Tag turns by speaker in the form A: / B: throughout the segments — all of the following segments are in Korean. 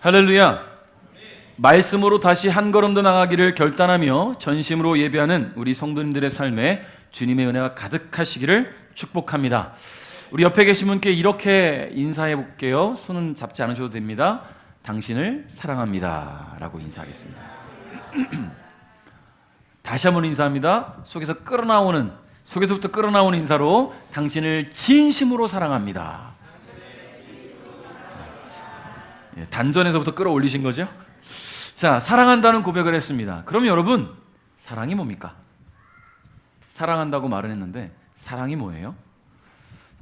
A: 할렐루야. 말씀으로 다시 한 걸음 더 나가기를 결단하며 전심으로 예배하는 우리 성도님들의 삶에 주님의 은혜가 가득하시기를 축복합니다. 우리 옆에 계신 분께 이렇게 인사해 볼게요. 손은 잡지 않으셔도 됩니다. 당신을 사랑합니다 라고 인사하겠습니다. 다시 한번 인사합니다. 속에서부터 끌어나오는 인사로 당신을 진심으로 사랑합니다. 단전에서부터 끌어올리신 거죠? 자, 사랑한다는 고백을 했습니다. 그럼 여러분, 사랑이 뭡니까? 사랑한다고 말은 했는데 사랑이 뭐예요?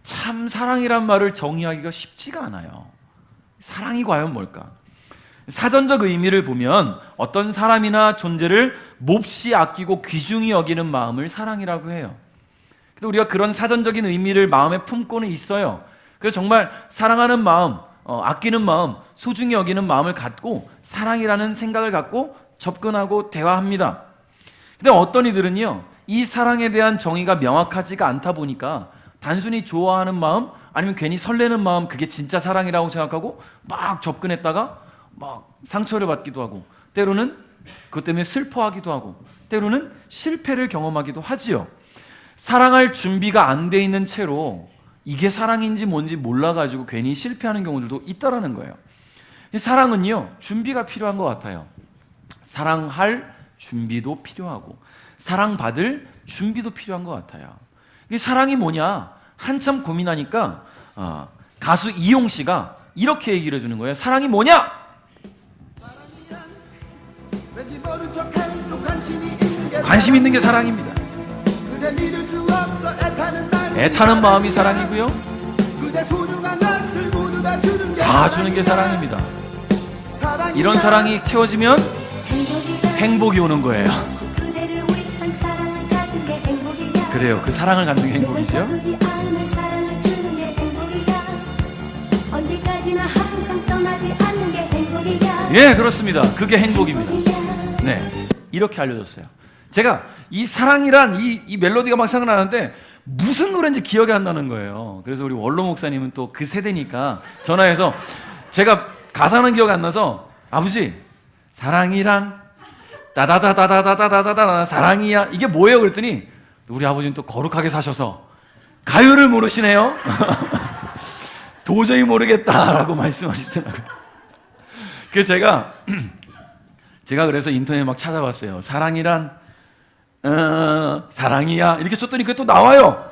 A: 참 사랑이란 말을 정의하기가 쉽지가 않아요. 사랑이 과연 뭘까? 사전적 의미를 보면 어떤 사람이나 존재를 몹시 아끼고 귀중히 여기는 마음을 사랑이라고 해요. 근데 우리가 그런 사전적인 의미를 마음에 품고는 있어요. 그래서 정말 사랑하는 마음, 아끼는 마음, 소중히 여기는 마음을 갖고 사랑이라는 생각을 갖고 접근하고 대화합니다. 근데 어떤 이들은요, 이 사랑에 대한 정의가 명확하지가 않다 보니까 단순히 좋아하는 마음 아니면 괜히 설레는 마음, 그게 진짜 사랑이라고 생각하고 막 접근했다가 막 상처를 받기도 하고, 때로는 그것 때문에 슬퍼하기도 하고, 때로는 실패를 경험하기도 하지요. 사랑할 준비가 안 돼 있는 채로 이게 사랑인지 뭔지 몰라가지고 괜히 실패하는 경우들도 있다라는 거예요. 사랑은요, 준비가 필요한 것 같아요. 사랑할 준비도 필요하고 사랑받을 준비도 필요한 것 같아요. 이게 사랑이 뭐냐 한참 고민하니까 가수 이용 씨가 이렇게 얘기를 해주는 거예요. 사랑이 뭐냐? 관심 있는 게 사랑입니다. 애타는 마음이 사랑이고요, 다 주는 게 사랑입니다. 이런 사랑이 채워지면 행복이 오는 거예요. 그래요, 그 사랑을 갖는 게 행복이죠. 예, 그렇습니다. 그게 행복입니다. 네, 이렇게 알려줬어요. 제가 이 사랑이란 이 멜로디가 막 생각나는데 무슨 노래인지 기억이 안 나는 거예요. 그래서 우리 원로 목사님은 또 그 세대니까 전화해서, 제가 가사는 기억이 안 나서, 아버지 사랑이란 따다다다다다다다다 사랑이야 이게 뭐예요? 그랬더니 우리 아버지는 또 거룩하게 사셔서 가요를 모르시네요. 도저히 모르겠다라고 말씀하시더라고요. 그래서 제가 그래서 인터넷에 막 찾아봤어요. 사랑이란 사랑이야 이렇게 쳤더니 그게 또 나와요.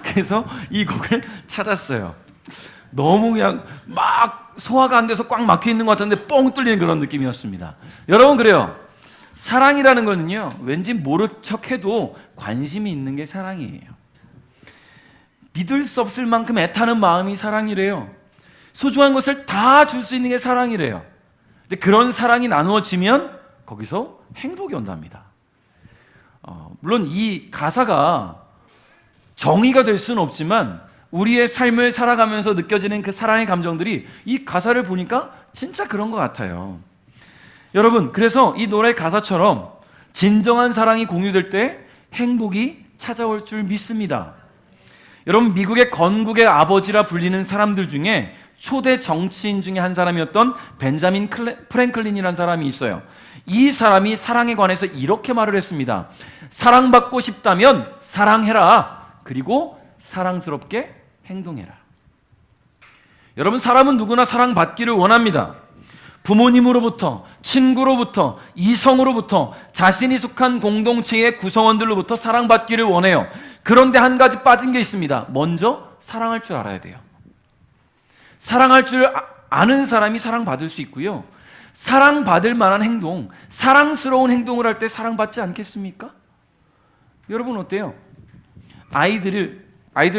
A: 그래서 이 곡을 찾았어요. 너무 그냥 막 소화가 안 돼서 꽉 막혀 있는 것 같은데 뻥 뚫리는 그런 느낌이었습니다. 여러분, 그래요. 사랑이라는 거는요, 왠지 모른 척해도 관심이 있는 게 사랑이에요. 믿을 수 없을 만큼 애타는 마음이 사랑이래요. 소중한 것을 다 줄 수 있는 게 사랑이래요. 근데 그런 사랑이 나누어지면 거기서 행복이 온답니다. 물론 이 가사가 정의가 될 수는 없지만 우리의 삶을 살아가면서 느껴지는 그 사랑의 감정들이 이 가사를 보니까 진짜 그런 것 같아요. 여러분, 그래서 이 노래 가사처럼 진정한 사랑이 공유될 때 행복이 찾아올 줄 믿습니다. 여러분, 미국의 건국의 아버지라 불리는 사람들 중에 초대 정치인 중에 한 사람이었던 벤자민 프랭클린이라는 사람이 있어요. 이 사람이 사랑에 관해서 이렇게 말을 했습니다. 사랑받고 싶다면 사랑해라. 그리고 사랑스럽게 행동해라. 여러분, 사람은 누구나 사랑받기를 원합니다. 부모님으로부터, 친구로부터, 이성으로부터, 자신이 속한 공동체의 구성원들로부터 사랑받기를 원해요. 그런데 한 가지 빠진 게 있습니다. 먼저 사랑할 줄 알아야 돼요. 사랑할 줄 아는 사람이 사랑받을 수 있고요, 사랑받을 만한 행동, 사랑스러운 행동을 할 때 사랑받지 않겠습니까? 여러분 어때요? 아이들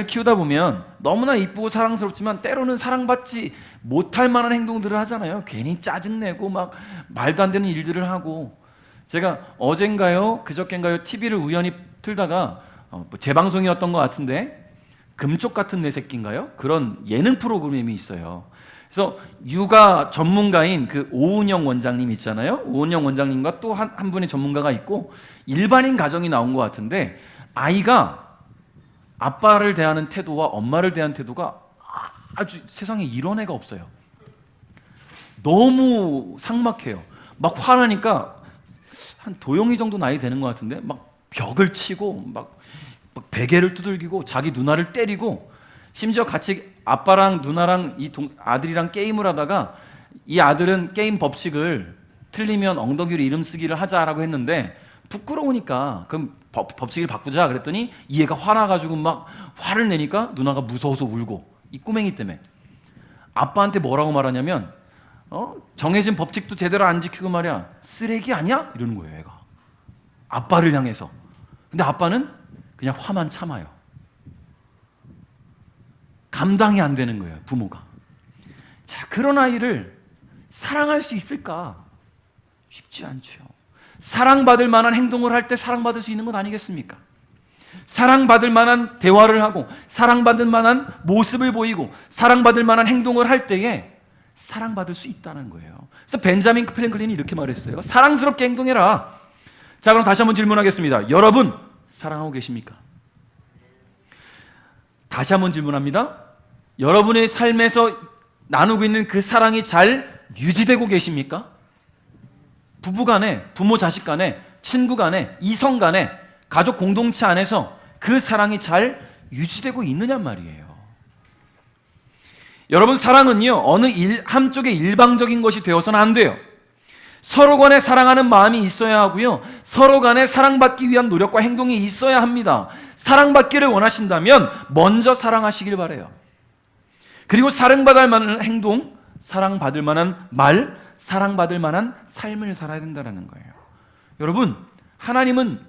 A: 키우다 보면 너무나 이쁘고 사랑스럽지만 때로는 사랑받지 못할 만한 행동들을 하잖아요. 괜히 짜증내고 막 말도 안 되는 일들을 하고. 제가 어젠가요 그저께인가요 TV를 우연히 틀다가 재방송이었던 것 같은데 금쪽 같은 내 새끼인가요? 그런 예능 프로그램이 있어요. 그래서 육아 전문가인 그 오은영 원장님 있잖아요. 오은영 원장님과 또 한 분의 전문가가 있고 일반인 가정이 나온 것 같은데, 아이가 아빠를 대하는 태도와 엄마를 대하는 태도가 아주 세상에 이런 애가 없어요. 너무 삭막해요. 막 화나니까 한 도영이 정도 나이 되는 것 같은데 막 벽을 치고 막 베개를 두들기고 자기 누나를 때리고, 심지어 같이 아빠랑 누나랑 아들이랑 게임을 하다가 이 아들은 게임 법칙을 틀리면 엉덩이로 이름 쓰기를 하자라고 했는데 부끄러우니까 그럼 법칙을 바꾸자 그랬더니 이 애가 화나가지고 막 화를 내니까 누나가 무서워서 울고, 이 꼬맹이 때문에 아빠한테 뭐라고 말하냐면 정해진 법칙도 제대로 안 지키고 말이야 쓰레기 아니야? 이러는 거예요 애가 아빠를 향해서. 근데 아빠는 그냥 화만 참아요. 감당이 안 되는 거예요 부모가. 자, 그런 아이를 사랑할 수 있을까? 쉽지 않죠. 사랑받을 만한 행동을 할 때 사랑받을 수 있는 것 아니겠습니까? 사랑받을 만한 대화를 하고 사랑받을 만한 모습을 보이고 사랑받을 만한 행동을 할 때에 사랑받을 수 있다는 거예요. 그래서 벤자민 프랭클린이 이렇게 말했어요. 사랑스럽게 행동해라. 자, 그럼 다시 한번 질문하겠습니다. 여러분 사랑하고 계십니까? 다시 한번 질문합니다. 여러분의 삶에서 나누고 있는 그 사랑이 잘 유지되고 계십니까? 부부 간에, 부모 자식 간에, 친구 간에, 이성 간에, 가족 공동체 안에서 그 사랑이 잘 유지되고 있느냐 말이에요. 여러분, 사랑은요 어느 한쪽의 일방적인 것이 되어서는 안 돼요. 서로 간에 사랑하는 마음이 있어야 하고요, 서로 간에 사랑받기 위한 노력과 행동이 있어야 합니다. 사랑받기를 원하신다면 먼저 사랑하시길 바라요. 그리고 사랑받을 만한 행동, 사랑받을 만한 말, 사랑받을 만한 삶을 살아야 된다는 거예요. 여러분, 하나님은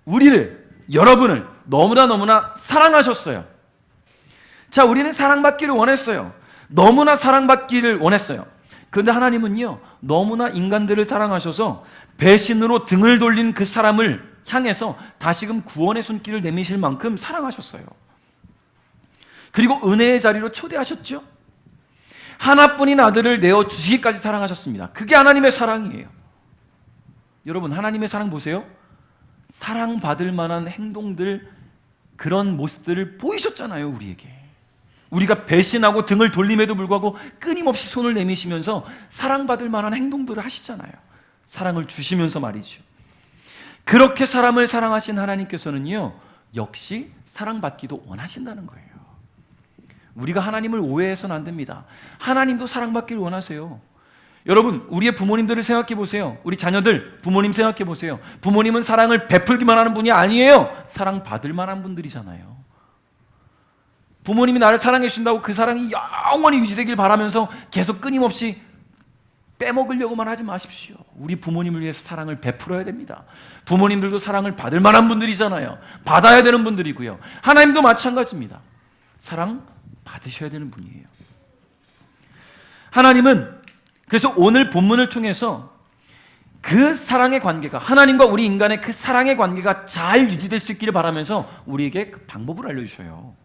A: 우리를, 여러분을 너무나 사랑하셨어요. 자, 우리는 사랑받기를 원했어요. 너무나 사랑받기를 원했어요. 그런데 하나님은요 너무나 인간들을 사랑하셔서 배신으로 등을 돌린 그 사람을 향해서 다시금 구원의 손길을 내미실 만큼 사랑하셨어요. 그리고 은혜의 자리로 초대하셨죠. 하나뿐인 아들을 내어주시기까지 사랑하셨습니다. 그게 하나님의 사랑이에요. 여러분, 하나님의 사랑 보세요. 사랑받을 만한 행동들, 그런 모습들을 보이셨잖아요 우리에게. 우리가 배신하고 등을 돌림에도 불구하고 끊임없이 손을 내미시면서 사랑받을 만한 행동들을 하시잖아요. 사랑을 주시면서 말이죠. 그렇게 사람을 사랑하신 하나님께서는요 역시 사랑받기도 원하신다는 거예요. 우리가 하나님을 오해해서는 안 됩니다. 하나님도 사랑받기를 원하세요. 여러분, 우리의 부모님들을 생각해 보세요. 우리 자녀들 부모님 생각해 보세요. 부모님은 사랑을 베풀기만 하는 분이 아니에요. 사랑받을 만한 분들이잖아요. 부모님이 나를 사랑해 주신다고 그 사랑이 영원히 유지되길 바라면서 계속 끊임없이 빼먹으려고만 하지 마십시오. 우리 부모님을 위해서 사랑을 베풀어야 됩니다. 부모님들도 사랑을 받을 만한 분들이잖아요. 받아야 되는 분들이고요. 하나님도 마찬가지입니다. 사랑 받으셔야 되는 분이에요. 하나님은 그래서 오늘 본문을 통해서 그 사랑의 관계가, 하나님과 우리 인간의 그 사랑의 관계가 잘 유지될 수 있기를 바라면서 우리에게 그 방법을 알려주셔요.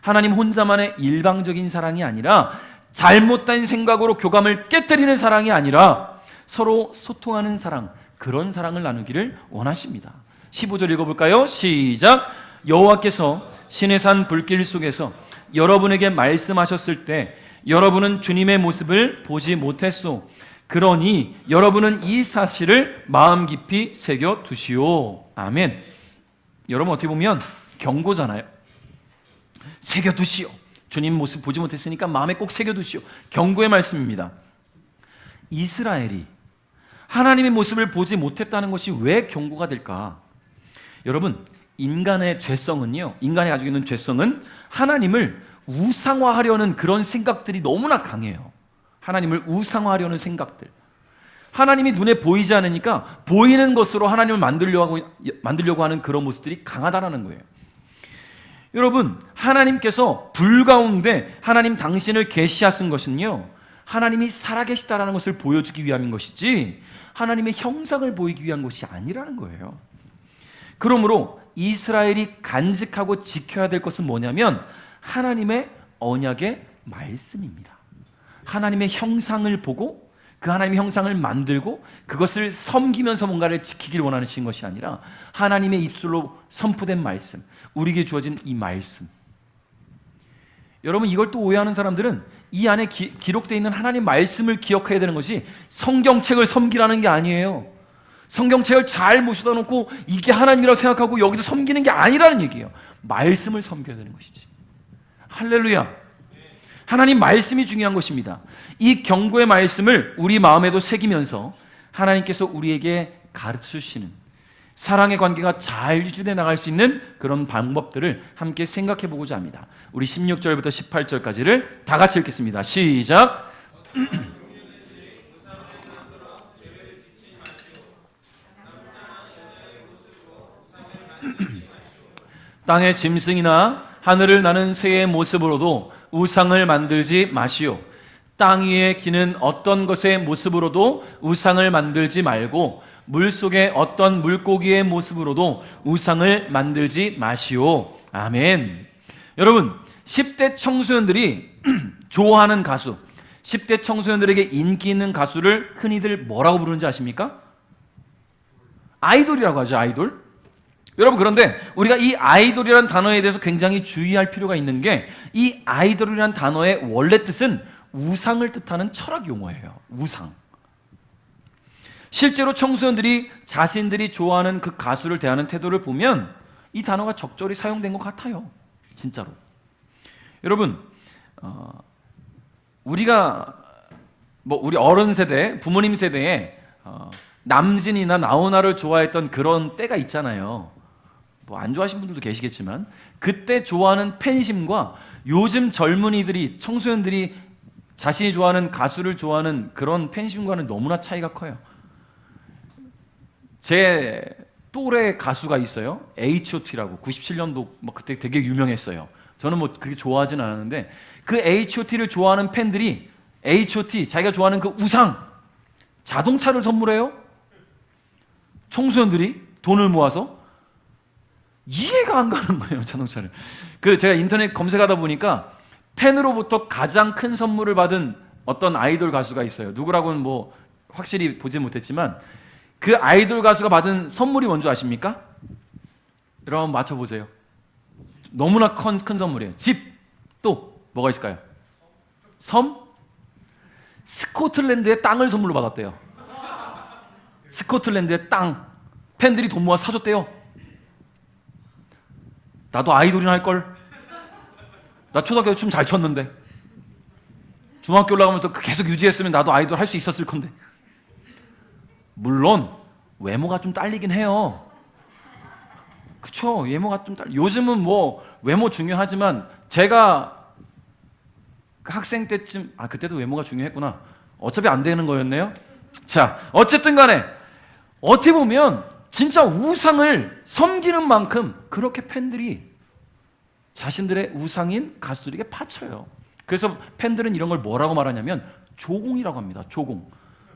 A: 하나님 혼자만의 일방적인 사랑이 아니라, 잘못된 생각으로 교감을 깨뜨리는 사랑이 아니라 서로 소통하는 사랑, 그런 사랑을 나누기를 원하십니다. 15절 읽어볼까요? 시작. 여호와께서 시내산 불길 속에서 여러분에게 말씀하셨을 때 여러분은 주님의 모습을 보지 못했소. 그러니 여러분은 이 사실을 마음 깊이 새겨 두시오. 아멘. 여러분, 어떻게 보면 경고잖아요. 새겨 두시오. 주님 모습 보지 못했으니까 마음에 꼭 새겨 두시오. 경고의 말씀입니다. 이스라엘이 하나님의 모습을 보지 못했다는 것이 왜 경고가 될까? 여러분, 인간의 죄성은요, 인간이 가지고 있는 죄성은 하나님을 우상화하려는 그런 생각들이 너무나 강해요. 하나님을 우상화하려는 생각들. 하나님이 눈에 보이지 않으니까 보이는 것으로 하나님을 만들려고 하는 그런 모습들이 강하다라는 거예요. 여러분, 하나님께서 불 가운데 하나님 당신을 계시하신 것은요, 하나님이 살아계시다라는 것을 보여주기 위함인 것이지 하나님의 형상을 보이기 위한 것이 아니라는 거예요. 그러므로 이스라엘이 간직하고 지켜야 될 것은 뭐냐면 하나님의 언약의 말씀입니다. 하나님의 형상을 보고 그 하나님의 형상을 만들고 그것을 섬기면서 뭔가를 지키기를 원하는 것이 아니라 하나님의 입술로 선포된 말씀, 우리에게 주어진 이 말씀. 여러분, 이걸 또 오해하는 사람들은 이 안에 기록되어 있는 하나님 말씀을 기억해야 되는 것이 성경책을 섬기라는 게 아니에요. 성경책을 잘 모셔다 놓고 이게 하나님이라고 생각하고 여기서 섬기는 게 아니라는 얘기예요. 말씀을 섬겨야 되는 것이지. 할렐루야. 하나님 말씀이 중요한 것입니다. 이 경고의 말씀을 우리 마음에도 새기면서 하나님께서 우리에게 가르쳐주시는 사랑의 관계가 잘 유지돼 나갈 수 있는 그런 방법들을 함께 생각해 보고자 합니다. 우리 16절부터 18절까지를 다 같이 읽겠습니다. 시작. 땅의 짐승이나 하늘을 나는 새의 모습으로도 우상을 만들지 마시오. 땅 위에 기는 어떤 것의 모습으로도 우상을 만들지 말고 물속의 어떤 물고기의 모습으로도 우상을 만들지 마시오. 아멘. 여러분, 10대 청소년들이 좋아하는 가수, 10대 청소년들에게 인기 있는 가수를 흔히들 뭐라고 부르는지 아십니까? 아이돌이라고 하죠. 아이돌. 여러분, 그런데 우리가 이 아이돌이라는 단어에 대해서 굉장히 주의할 필요가 있는 게, 이 아이돌이라는 단어의 원래 뜻은 우상을 뜻하는 철학 용어예요. 우상. 실제로 청소년들이 자신들이 좋아하는 그 가수를 대하는 태도를 보면 이 단어가 적절히 사용된 것 같아요. 진짜로. 여러분, 우리가 우리 어른 세대, 부모님 세대에 남진이나 나훈아를 좋아했던 그런 때가 있잖아요. 안 좋아하시는 분들도 계시겠지만 그때 좋아하는 팬심과 요즘 젊은이들이, 청소년들이 자신이 좋아하는 가수를 좋아하는 그런 팬심과는 너무나 차이가 커요. 제 또래 가수가 있어요. H.O.T라고. 97년도 그때 되게 유명했어요. 저는 그렇게 좋아하진 않았는데 그 H.O.T를 좋아하는 팬들이 H.O.T, 자기가 좋아하는 그 우상 자동차를 선물해요. 청소년들이 돈을 모아서. 이해가 안 가는 거예요, 자동차를. 제가 인터넷 검색하다 보니까 팬으로부터 가장 큰 선물을 받은 어떤 아이돌 가수가 있어요. 누구라고는 확실히 보지 못했지만 그 아이돌 가수가 받은 선물이 뭔지 아십니까? 여러분 한번 맞춰보세요. 너무나 큰 선물이에요. 집, 또 뭐가 있을까요? 섬? 스코틀랜드의 땅을 선물로 받았대요. 스코틀랜드의 땅. 팬들이 돈 모아 사줬대요. 나도 아이돌이나 할걸. 나 초등학교 때 춤 잘 췄는데. 중학교 올라가면서 계속 유지했으면 나도 아이돌 할 수 있었을 건데. 물론 외모가 좀 딸리긴 해요. 그쵸? 외모가 좀 요즘은 외모 중요하지만 제가 그 학생 때쯤, 그때도 외모가 중요했구나. 어차피 안 되는 거였네요. 자, 어쨌든 간에 어떻게 보면 진짜 우상을 섬기는 만큼 그렇게 팬들이 자신들의 우상인 가수들에게 바쳐요. 그래서 팬들은 이런 걸 뭐라고 말하냐면 조공이라고 합니다. 조공.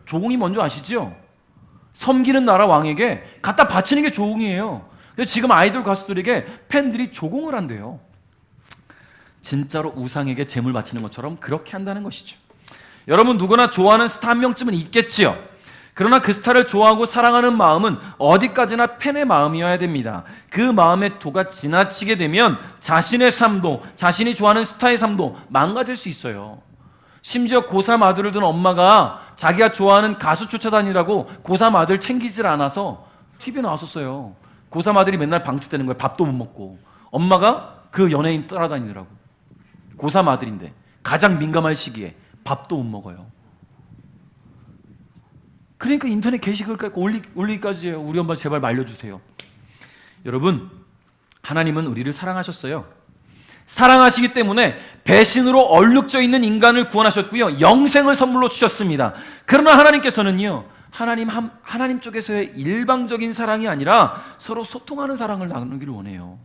A: 조공이 뭔지 아시죠? 섬기는 나라 왕에게 갖다 바치는 게 조공이에요. 근데 지금 아이돌 가수들에게 팬들이 조공을 한대요. 진짜로 우상에게 재물 바치는 것처럼 그렇게 한다는 것이죠. 여러분, 누구나 좋아하는 스타 한 명쯤은 있겠지요. 그러나 그 스타를 좋아하고 사랑하는 마음은 어디까지나 팬의 마음이어야 됩니다. 그 마음의 도가 지나치게 되면 자신의 삶도, 자신이 좋아하는 스타의 삶도 망가질 수 있어요. 심지어 고3 아들을 둔 엄마가 자기가 좋아하는 가수 쫓아다니라고 고3 아들 챙기질 않아서 TV에 나왔었어요. 고3 아들이 맨날 방치되는 거예요. 밥도 못 먹고. 엄마가 그 연예인 따라다니느라고. 고3 아들인데 가장 민감할 시기에 밥도 못 먹어요. 그러니까 인터넷 게시글 올리기까지 해요. 우리 엄마 제발 말려주세요. 여러분, 하나님은 우리를 사랑하셨어요. 사랑하시기 때문에 배신으로 얼룩져 있는 인간을 구원하셨고요, 영생을 선물로 주셨습니다. 그러나 하나님께서는요, 하나님 쪽에서의 일방적인 사랑이 아니라 서로 소통하는 사랑을 나누기를 원해요.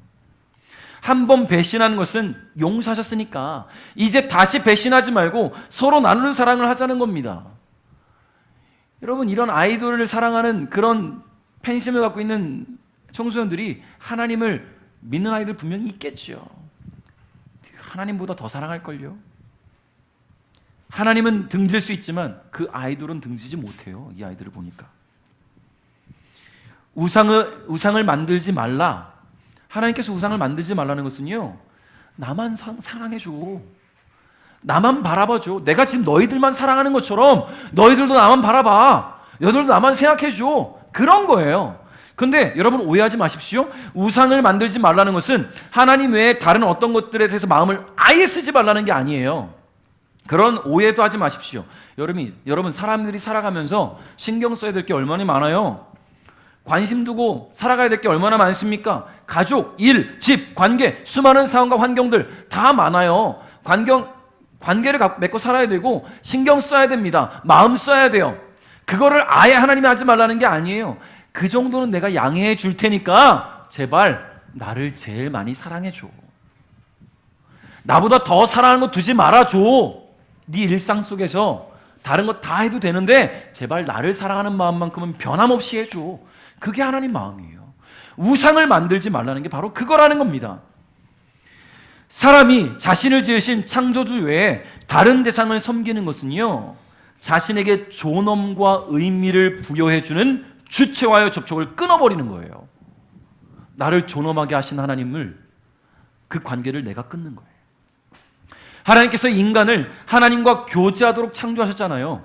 A: 한 번 배신한 것은 용서하셨으니까 이제 다시 배신하지 말고 서로 나누는 사랑을 하자는 겁니다. 여러분, 이런 아이돌을 사랑하는 그런 팬심을 갖고 있는 청소년들이 하나님을 믿는 아이들 분명히 있겠죠. 하나님보다 더 사랑할걸요. 하나님은 등질 수 있지만 그 아이돌은 등지지 못해요. 이 아이들을 보니까. 우상을 만들지 말라. 하나님께서 우상을 만들지 말라는 것은요, 나만 사랑해줘. 나만 바라봐줘. 내가 지금 너희들만 사랑하는 것처럼 너희들도 나만 바라봐. 너희들도 나만 생각해줘. 그런 거예요. 근데 여러분 오해하지 마십시오. 우상을 만들지 말라는 것은 하나님 외에 다른 어떤 것들에 대해서 마음을 아예 쓰지 말라는 게 아니에요. 그런 오해도 하지 마십시오. 여러분 사람들이 살아가면서 신경 써야 될 게 얼마나 많아요. 관심 두고 살아가야 될 게 얼마나 많습니까? 가족, 일, 집, 관계, 수많은 상황과 환경들 다 많아요. 관계를 맺고 살아야 되고 신경 써야 됩니다. 마음 써야 돼요. 그거를 아예 하나님이 하지 말라는 게 아니에요. 그 정도는 내가 양해해 줄 테니까 제발 나를 제일 많이 사랑해 줘. 나보다 더 사랑하는 거 두지 말아줘. 네 일상 속에서 다른 거 다 해도 되는데 제발 나를 사랑하는 마음만큼은 변함없이 해줘. 그게 하나님 마음이에요. 우상을 만들지 말라는 게 바로 그거라는 겁니다. 사람이 자신을 지으신 창조주 외에 다른 대상을 섬기는 것은요, 자신에게 존엄과 의미를 부여해주는 주체와의 접촉을 끊어버리는 거예요. 나를 존엄하게 하신 하나님을, 그 관계를 내가 끊는 거예요. 하나님께서 인간을 하나님과 교제하도록 창조하셨잖아요.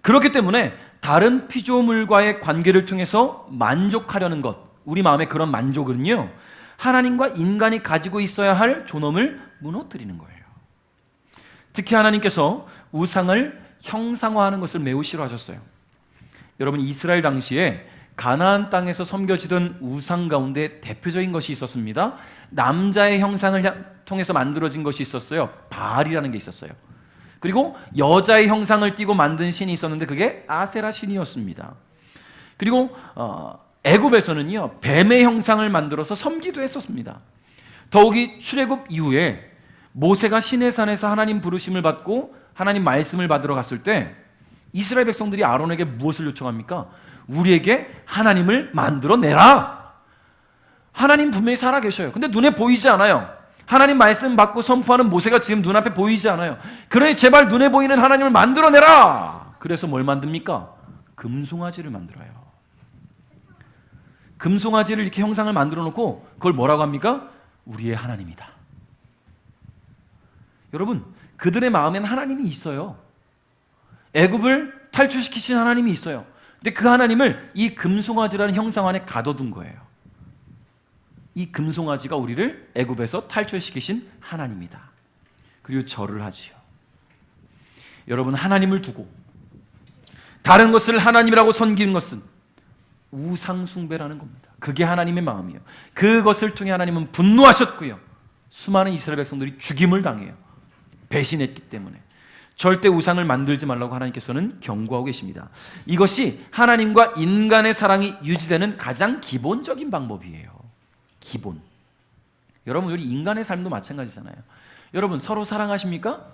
A: 그렇기 때문에 다른 피조물과의 관계를 통해서 만족하려는 것, 우리 마음의 그런 만족은요, 하나님과 인간이 가지고 있어야 할 존엄을 무너뜨리는 거예요. 특히 하나님께서 우상을 형상화하는 것을 매우 싫어하셨어요. 여러분, 이스라엘 당시에 가나안 땅에서 섬겨지던 우상 가운데 대표적인 것이 있었습니다. 남자의 형상을 통해서 만들어진 것이 있었어요. 바알이라는 게 있었어요. 그리고 여자의 형상을 띠고 만든 신이 있었는데 그게 아세라 신이었습니다. 그리고 애굽에서는요, 뱀의 형상을 만들어서 섬기도 했었습니다. 더욱이 출애굽 이후에 모세가 시내산에서 하나님 부르심을 받고 하나님 말씀을 받으러 갔을 때 이스라엘 백성들이 아론에게 무엇을 요청합니까? 우리에게 하나님을 만들어내라. 하나님 분명히 살아계셔요. 근데 눈에 보이지 않아요. 하나님 말씀 받고 선포하는 모세가 지금 눈앞에 보이지 않아요. 그러니 제발 눈에 보이는 하나님을 만들어내라. 그래서 뭘 만듭니까? 금송아지를 만들어요. 금송아지를 이렇게 형상을 만들어 놓고 그걸 뭐라고 합니까? 우리의 하나님이다. 여러분, 그들의 마음엔 하나님이 있어요. 애굽을 탈출시키신 하나님이 있어요. 근데 그 하나님을 이 금송아지라는 형상 안에 가둬둔 거예요. 이 금송아지가 우리를 애굽에서 탈출시키신 하나님이다. 그리고 절을 하지요. 여러분, 하나님을 두고 다른 것을 하나님이라고 섬기는 것은 우상 숭배라는 겁니다. 그게 하나님의 마음이에요. 그것을 통해 하나님은 분노하셨고요, 수많은 이스라엘 백성들이 죽임을 당해요. 배신했기 때문에. 절대 우상을 만들지 말라고 하나님께서는 경고하고 계십니다. 이것이 하나님과 인간의 사랑이 유지되는 가장 기본적인 방법이에요. 기본. 여러분, 우리 인간의 삶도 마찬가지잖아요. 여러분, 서로 사랑하십니까?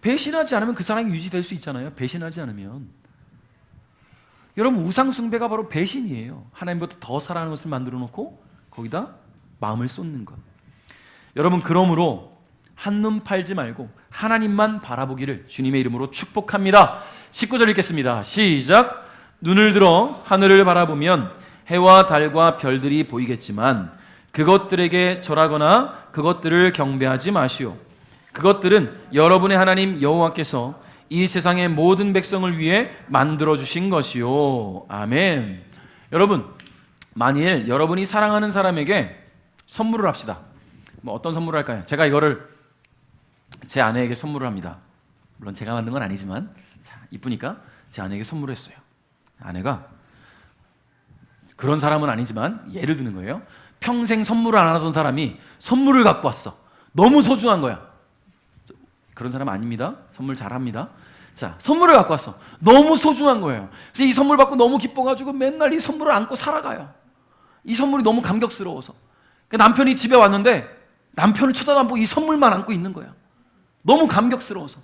A: 배신하지 않으면 그 사랑이 유지될 수 있잖아요. 배신하지 않으면. 여러분, 우상 숭배가 바로 배신이에요. 하나님보다 더 사랑하는 것을 만들어 놓고 거기다 마음을 쏟는 것. 여러분, 그러므로 한눈 팔지 말고 하나님만 바라보기를 주님의 이름으로 축복합니다. 19절 읽겠습니다. 시작. 눈을 들어 하늘을 바라보면 해와 달과 별들이 보이겠지만 그것들에게 절하거나 그것들을 경배하지 마시오. 그것들은 여러분의 하나님 여호와께서 이 세상의 모든 백성을 위해 만들어주신 것이요. 아멘. 여러분, 만일 여러분이 사랑하는 사람에게 선물을 합시다. 뭐 어떤 선물을 할까요? 제가 이거를 제 아내에게 선물을 합니다. 물론 제가 만든 건 아니지만, 자, 이쁘니까 제 아내에게 선물을 했어요. 아내가 그런 사람은 아니지만 예를 드는 거예요. 평생 선물을 안 하던 사람이 선물을 갖고 왔어. 너무 소중한 거야. 그런 사람 아닙니다. 선물 잘합니다. 자, 선물을 갖고 왔어. 너무 소중한 거예요. 그래서 이 선물 받고 너무 기뻐가지고 맨날 이 선물을 안고 살아가요. 이 선물이 너무 감격스러워서. 남편이 집에 왔는데 남편을 쳐다도 안 보고 이 선물만 안고 있는 거야. 너무 감격스러워서.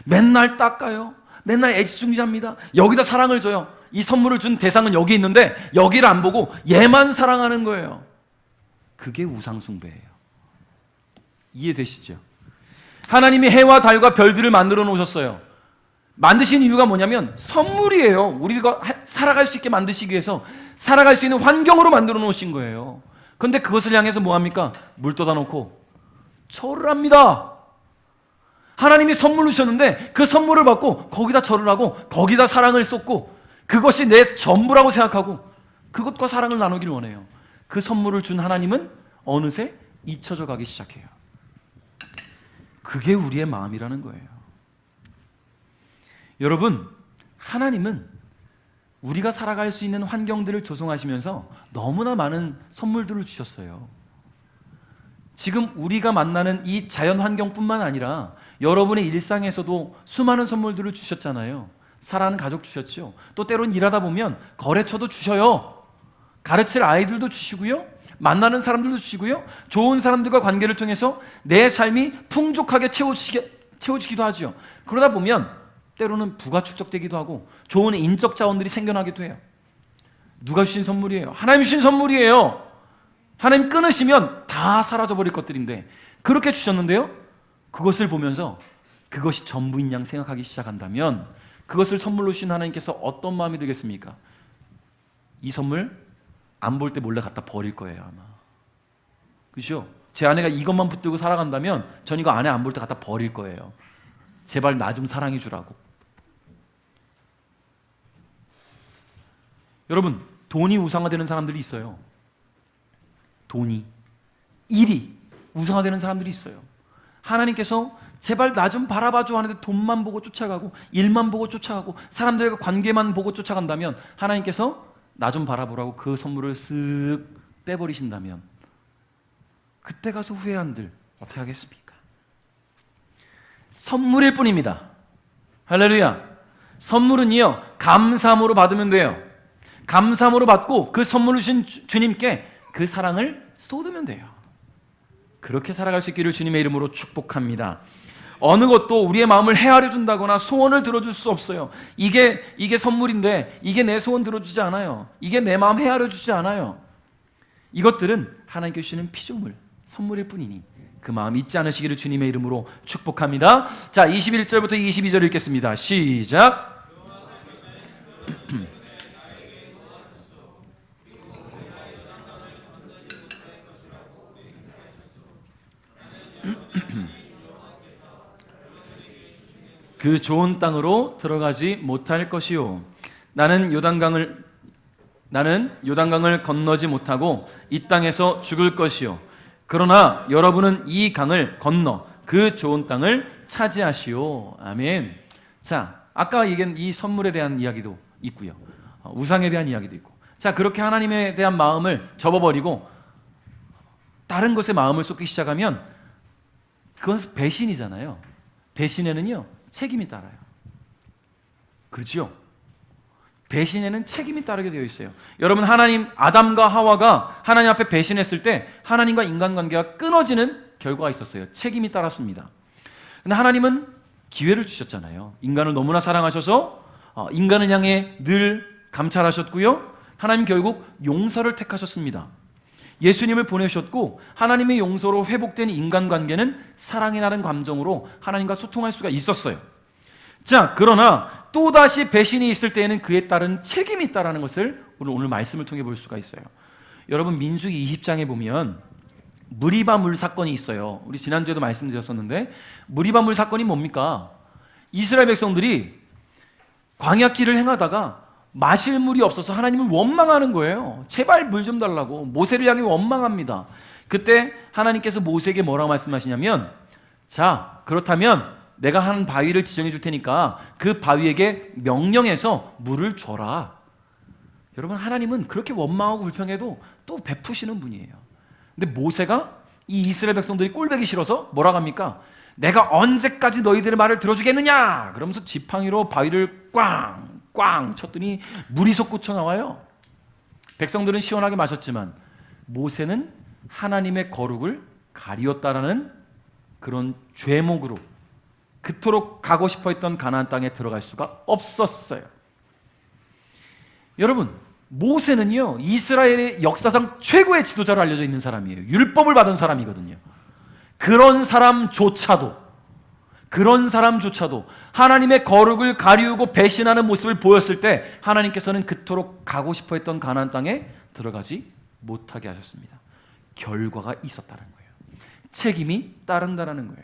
A: 맨날 닦아요. 맨날 애지중지합니다. 여기다 사랑을 줘요. 이 선물을 준 대상은 여기 있는데 여기를 안 보고 얘만 사랑하는 거예요. 그게 우상숭배예요. 이해되시죠? 하나님이 해와 달과 별들을 만들어 놓으셨어요. 만드신 이유가 뭐냐면 선물이에요. 우리가 살아갈 수 있게 만드시기 위해서 살아갈 수 있는 환경으로 만들어 놓으신 거예요. 그런데 그것을 향해서 뭐합니까? 물 떠다 놓고 절을 합니다. 하나님이 선물로 주셨는데 그 선물을 받고 거기다 절을 하고 거기다 사랑을 쏟고 그것이 내 전부라고 생각하고 그것과 사랑을 나누길 원해요. 그 선물을 준 하나님은 어느새 잊혀져 가기 시작해요. 그게 우리의 마음이라는 거예요. 여러분, 하나님은 우리가 살아갈 수 있는 환경들을 조성하시면서 너무나 많은 선물들을 주셨어요. 지금 우리가 만나는 이 자연 환경뿐만 아니라 여러분의 일상에서도 수많은 선물들을 주셨잖아요. 사랑하는 가족 주셨죠. 또 때론 일하다 보면 거래처도 주셔요. 가르칠 아이들도 주시고요. 만나는 사람들도 주시고요. 좋은 사람들과 관계를 통해서 내 삶이 풍족하게 채워지기도 하죠. 그러다 보면 때로는 부가 축적되기도 하고 좋은 인적 자원들이 생겨나기도 해요. 누가 주신 선물이에요? 하나님 주신 선물이에요. 하나님 끊으시면 다 사라져버릴 것들인데 그렇게 주셨는데요, 그것을 보면서 그것이 전부인 양 생각하기 시작한다면 그것을 선물로 주신 하나님께서 어떤 마음이 들겠습니까? 이 선물 안 볼 때 몰래 갖다 버릴 거예요, 아마. 그죠? 제 아내가 이것만 붙들고 살아간다면 전 이거 아내 안 볼 때 갖다 버릴 거예요. 제발 나 좀 사랑해 주라고. 여러분, 돈이 우상화되는 사람들이 있어요. 돈이, 일이 우상화되는 사람들이 있어요. 하나님께서 제발 나 좀 바라봐줘 하는데 돈만 보고 쫓아가고 일만 보고 쫓아가고 사람들과 관계만 보고 쫓아간다면 하나님께서 나 좀 바라보라고 그 선물을 쓱 빼버리신다면 그때 가서 후회한들 어떻게 하겠습니까? 선물일 뿐입니다. 할렐루야. 선물은요, 감사함으로 받으면 돼요. 감사함으로 받고 그 선물을 주신 주님께 그 사랑을 쏟으면 돼요. 그렇게 살아갈 수 있기를 주님의 이름으로 축복합니다. 어느 것도 우리의 마음을 헤아려 준다거나 소원을 들어줄 수 없어요. 이게 선물인데 이게 내 소원 들어주지 않아요. 이게 내 마음 헤아려 주지 않아요. 이것들은 하나님께 주시는 피조물, 선물일 뿐이니 그 마음 잊지 않으시기를 주님의 이름으로 축복합니다. 자, 21절부터 22절 읽겠습니다. 시작. 그 좋은 땅으로 들어가지 못할 것이요, 나는 요단강을 건너지 못하고 이 땅에서 죽을 것이요, 그러나 여러분은 이 강을 건너 그 좋은 땅을 차지하시오. 아멘. 자, 아까 얘기한 이 선물에 대한 이야기도 있고요, 우상에 대한 이야기도 있고. 자, 그렇게 하나님에 대한 마음을 접어버리고 다른 것에 마음을 쏟기 시작하면 그건 배신이잖아요. 배신에는요, 책임이 따라요. 그렇죠? 배신에는 책임이 따르게 되어 있어요. 여러분, 아담과 하와가 하나님 앞에 배신했을 때 하나님과 인간관계가 끊어지는 결과가 있었어요. 책임이 따랐습니다. 근데 하나님은 기회를 주셨잖아요. 인간을 너무나 사랑하셔서 인간을 향해 늘 감찰하셨고요, 하나님 결국 용서를 택하셨습니다. 예수님을 보내셨고 하나님의 용서로 회복된 인간관계는 사랑이라는 감정으로 하나님과 소통할 수가 있었어요. 자, 그러나 또다시 배신이 있을 때에는 그에 따른 책임이 있다는 것을 오늘 말씀을 통해 볼 수가 있어요. 여러분, 민수기 20장에 보면 무리바 물 사건이 있어요. 우리 지난주에도 말씀드렸었는데 무리바 물 사건이 뭡니까? 이스라엘 백성들이 광야길을 행하다가 마실 물이 없어서 하나님을 원망하는 거예요. 제발 물 좀 달라고 모세를 향해 원망합니다. 그때 하나님께서 모세에게 뭐라고 말씀하시냐면, 자, 그렇다면 내가 한 바위를 지정해 줄 테니까 그 바위에게 명령해서 물을 줘라. 여러분, 하나님은 그렇게 원망하고 불평해도 또 베푸시는 분이에요. 근데 모세가 이 이스라엘 백성들이 꼴보기 싫어서 뭐라고 합니까? 내가 언제까지 너희들의 말을 들어주겠느냐? 그러면서 지팡이로 바위를 꽝 쳤더니 물이 솟구쳐 나와요. 백성들은 시원하게 마셨지만 모세는 하나님의 거룩을 가리웠다라는 그런 죄목으로 그토록 가고 싶어 했던 가나안 땅에 들어갈 수가 없었어요. 여러분, 모세는요, 이스라엘의 역사상 최고의 지도자로 알려져 있는 사람이에요. 율법을 받은 사람이거든요. 그런 사람조차도 하나님의 거룩을 가리우고 배신하는 모습을 보였을 때 하나님께서는 그토록 가고 싶어 했던 가나안 땅에 들어가지 못하게 하셨습니다. 결과가 있었다는 거예요. 책임이 따른다라는 거예요.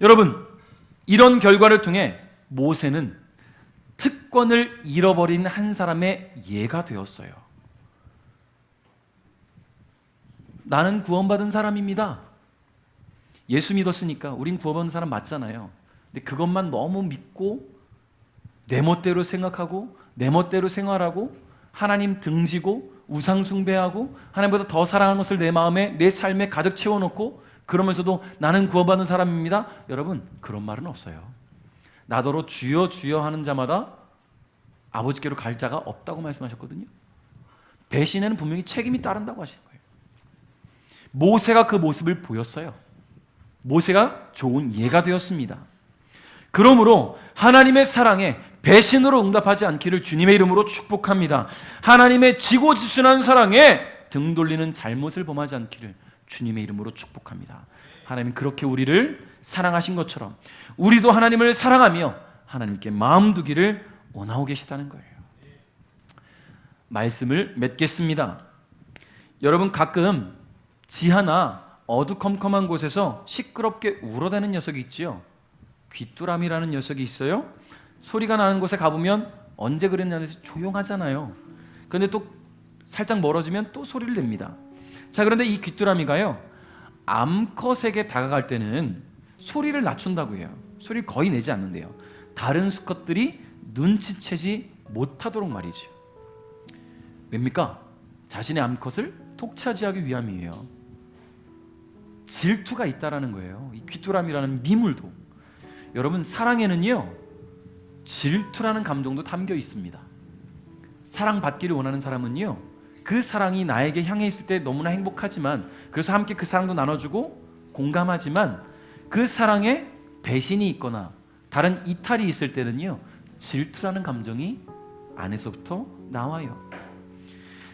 A: 여러분, 이런 결과를 통해 모세는 특권을 잃어버린 한 사람의 예가 되었어요. 나는 구원받은 사람입니다. 예수 믿었으니까 우린 구원받은 사람 맞잖아요. 근데 그것만 너무 믿고 내 멋대로 생각하고 내 멋대로 생활하고 하나님 등지고 우상 숭배하고 하나님보다 더 사랑하는 것을 내 마음에 내 삶에 가득 채워놓고 그러면서도 나는 구원받은 사람입니다. 여러분, 그런 말은 없어요. 나더러 주여 주여 하는 자마다 아버지께로 갈 자가 없다고 말씀하셨거든요. 배신에는 분명히 책임이 따른다고 하시는 거예요. 모세가 그 모습을 보였어요. 모세가 좋은 예가 되었습니다. 그러므로 하나님의 사랑에 배신으로 응답하지 않기를 주님의 이름으로 축복합니다. 하나님의 지고지순한 사랑에 등 돌리는 잘못을 범하지 않기를 주님의 이름으로 축복합니다. 하나님 그렇게 우리를 사랑하신 것처럼 우리도 하나님을 사랑하며 하나님께 마음 두기를 원하고 계시다는 거예요. 말씀을 맺겠습니다. 여러분, 가끔 지하나 어두컴컴한 곳에서 시끄럽게 울어대는 녀석이 있지요. 귀뚜라미라는 녀석이 있어요. 소리가 나는 곳에 가보면 언제 그랬냐면서 조용하잖아요. 그런데 또 살짝 멀어지면 또 소리를 냅니다. 자, 그런데 이 귀뚜라미가요, 암컷에게 다가갈 때는 소리를 낮춘다고 해요. 소리를 거의 내지 않는데요. 다른 수컷들이 눈치채지 못하도록 말이죠. 왜입니까? 자신의 암컷을 독차지하기 위함이에요. 질투가 있다라는 거예요. 이 귀뚜라미라는 미물도. 여러분, 사랑에는요, 질투라는 감정도 담겨 있습니다. 사랑받기를 원하는 사람은요, 그 사랑이 나에게 향해 있을 때 너무나 행복하지만, 그래서 함께 그 사랑도 나눠주고 공감하지만, 그 사랑에 배신이 있거나 다른 이탈이 있을 때는요, 질투라는 감정이 안에서부터 나와요.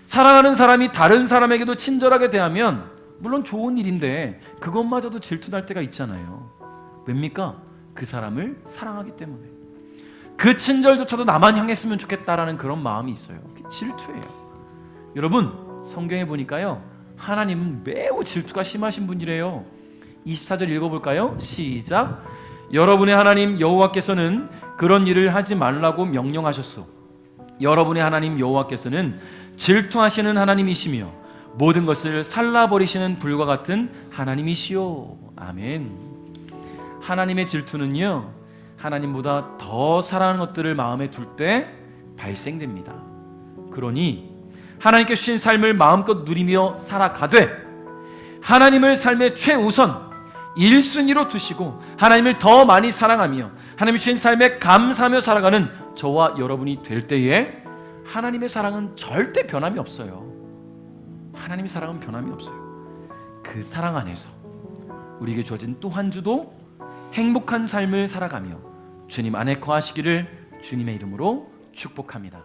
A: 사랑하는 사람이 다른 사람에게도 친절하게 대하면 물론 좋은 일인데 그것마저도 질투날 때가 있잖아요. 왜입니까? 그 사람을 사랑하기 때문에. 그 친절조차도 나만 향했으면 좋겠다라는 그런 마음이 있어요. 그게 질투예요. 여러분, 성경에 보니까요, 하나님은 매우 질투가 심하신 분이래요. 24절 읽어볼까요? 시작. 여러분의 하나님 여호와께서는 그런 일을 하지 말라고 명령하셨소. 여러분의 하나님 여호와께서는 질투하시는 하나님이시며 모든 것을 살라버리시는 불과 같은 하나님이시오. 아멘. 하나님의 질투는요, 하나님보다 더 사랑하는 것들을 마음에 둘 때 발생됩니다. 그러니 하나님께 주신 삶을 마음껏 누리며 살아가되 하나님을 삶의 최우선 1순위로 두시고 하나님을 더 많이 사랑하며 하나님이 주신 삶에 감사하며 살아가는 저와 여러분이 될 때에 하나님의 사랑은 절대 변함이 없어요. 하나님의 사랑은 변함이 없어요. 그 사랑 안에서 우리에게 주어진 또 한 주도 행복한 삶을 살아가며 주님 안에 거하시기를 주님의 이름으로 축복합니다.